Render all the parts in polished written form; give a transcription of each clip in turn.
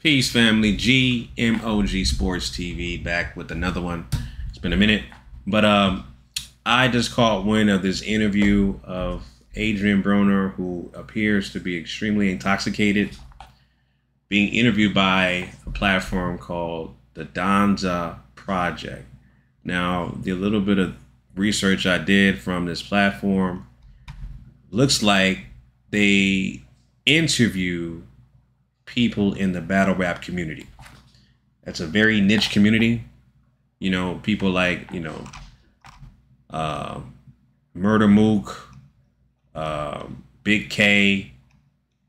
Peace, family. GMOG Sports TV back with another one. It's been a minute, but I just caught wind of this interview of Adrien Broner, who appears to be extremely intoxicated, being interviewed by a platform called the Donza Project. Now, the little bit of research I did from this platform looks like they interview people in the battle rap community. That's a very niche community. You know, people like, Murder Mook, Big K,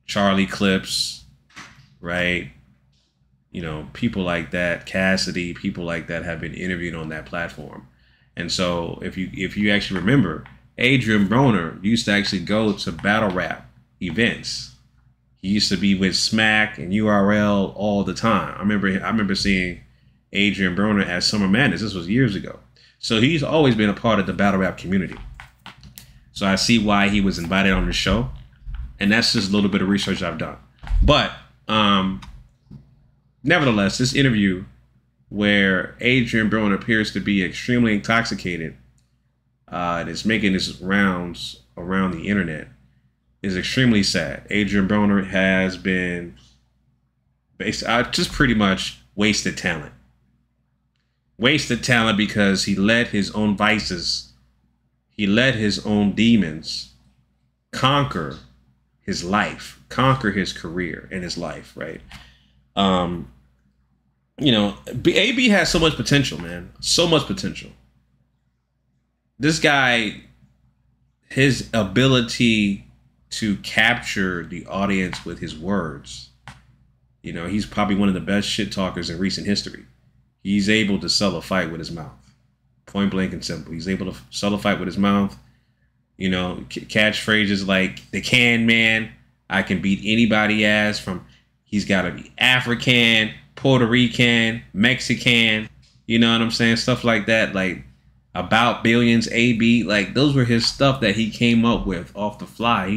Charlie Clips, right? You know, people like that, Cassidy, people like that have been interviewed on that platform. And so if you actually remember, Adrien Broner used to actually go to battle rap events. He used to be with Smack and URL all the time. I remember seeing Adrien Broner at Summer Madness. This was years ago. So he's always been a part of the battle rap community. So I see why he was invited on the show. And that's just a little bit of research I've done. But nevertheless, this interview where Adrien Broner appears to be extremely intoxicated and is making his rounds around the internet is extremely sad. Adrien Broner has been just pretty much wasted talent. Wasted talent because he let his own vices, he let his own demons conquer his life, conquer his career and his life, right? AB has so much potential, man. So much potential. This guy, his ability to capture the audience with his words. You know, he's probably one of the best shit talkers in recent history. He's able to sell a fight with his mouth. Point blank and simple. He's able to sell a fight with his mouth. You know, catchphrases like the can man, I can beat anybody ass from, he's got to be African, Puerto Rican, Mexican, you know what I'm saying? Stuff like that, like about billions, AB, like those were his stuff that he came up with off the fly.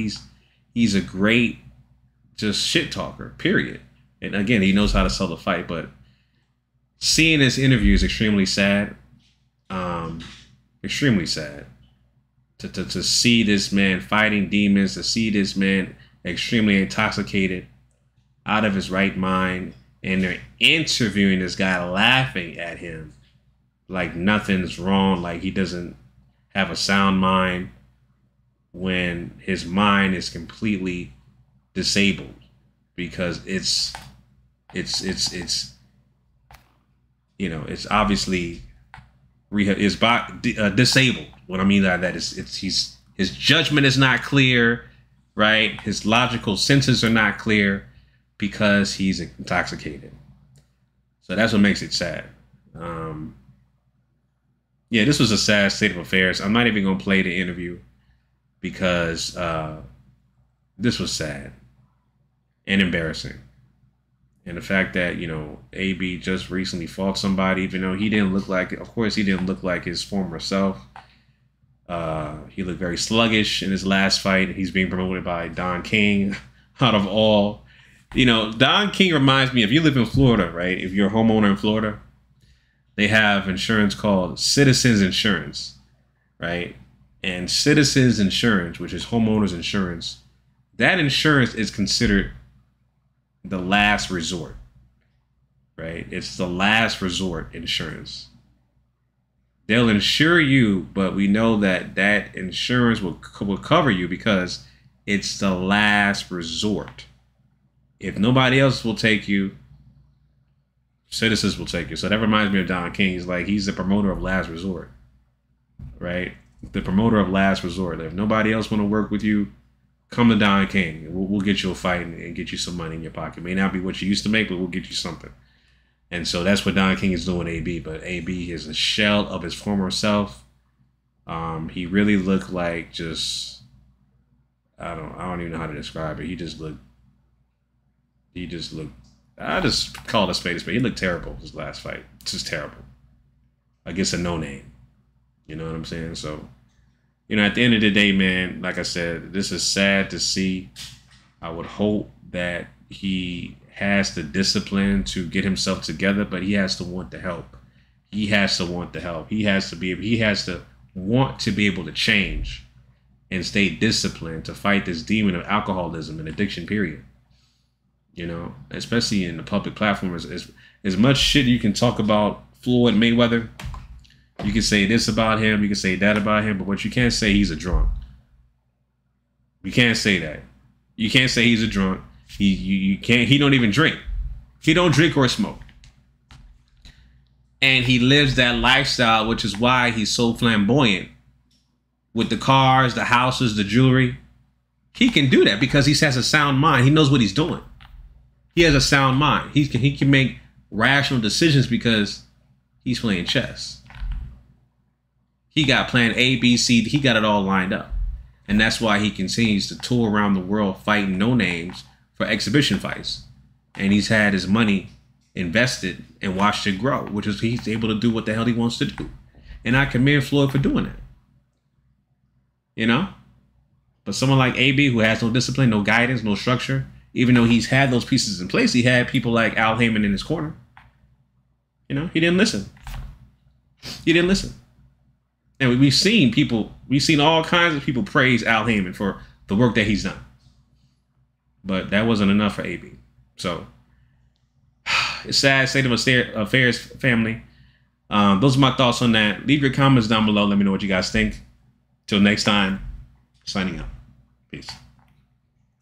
He's a great just shit talker, period. And again, he knows how to sell the fight, but seeing this interview is extremely sad. Extremely sad. To see this man fighting demons, to see this man extremely intoxicated, out of his right mind, and they're interviewing this guy, laughing at him like nothing's wrong, like he doesn't have a sound mind, when his mind is completely disabled because it's obviously disabled. What I mean by that is his judgment is not clear, right? His logical senses are not clear because he's intoxicated. So that's what makes it sad. Yeah, this was a sad state of affairs. I'm not even going to play the interview because this was sad and embarrassing. And the fact that, AB just recently fought somebody, even though he didn't look like, of course, he didn't look like his former self. He looked very sluggish in his last fight. He's being promoted by Don King out of all. Don King reminds me, if you live in Florida, right? If you're a homeowner in Florida, they have insurance called Citizens Insurance, right? And Citizens Insurance, which is homeowners insurance, that insurance is considered the last resort, right? It's the last resort insurance. They'll insure you, but we know that that insurance will cover you because it's the last resort. If nobody else will take you, Citizens will take you. So that reminds me of Don King. He's the promoter of last resort, right? The promoter of last resort. If nobody else want to work with you, come to Don King. We'll get you a fight and get you some money in your pocket. It may not be what you used to make, but we'll get you something. And so that's what Don King is doing, AB. But AB is a shell of his former self. He really looked like just, I don't even know how to describe it. He just looked, I just call it a spade a spade. He looked terrible his last fight. Just terrible. Against a no-name. You know what I'm saying? So, at the end of the day, man, like I said, this is sad to see. I would hope that he has the discipline to get himself together, but he has to want the help. He has to want the help. He has to want to be able to change and stay disciplined to fight this demon of alcoholism and addiction, period. You know, especially in the public platform, as much shit you can talk about Floyd Mayweather. You can say this about him, you can say that about him, but what you can't say, he's a drunk. You can't say that. You can't say he's a drunk. He don't even drink. He don't drink or smoke. And he lives that lifestyle, which is why he's so flamboyant with the cars, the houses, the jewelry. He can do that because he has a sound mind. He knows what he's doing. He has a sound mind. He can make rational decisions because he's playing chess. He got plan A, B, C. He got it all lined up. And that's why he continues to tour around the world fighting no names for exhibition fights. And he's had his money invested and watched it grow, which is he's able to do what the hell he wants to do. And I commend Floyd for doing that. You know? But someone like AB, who has no discipline, no guidance, no structure, even though he's had those pieces in place, he had people like Al Heyman in his corner. You know, he didn't listen. He didn't listen. And we've seen all kinds of people praise Al Heyman for the work that he's done. But that wasn't enough for AB. So, it's sad state of affairs, family. Those are my thoughts on that. Leave your comments down below. Let me know what you guys think. Till next time, signing out. Peace.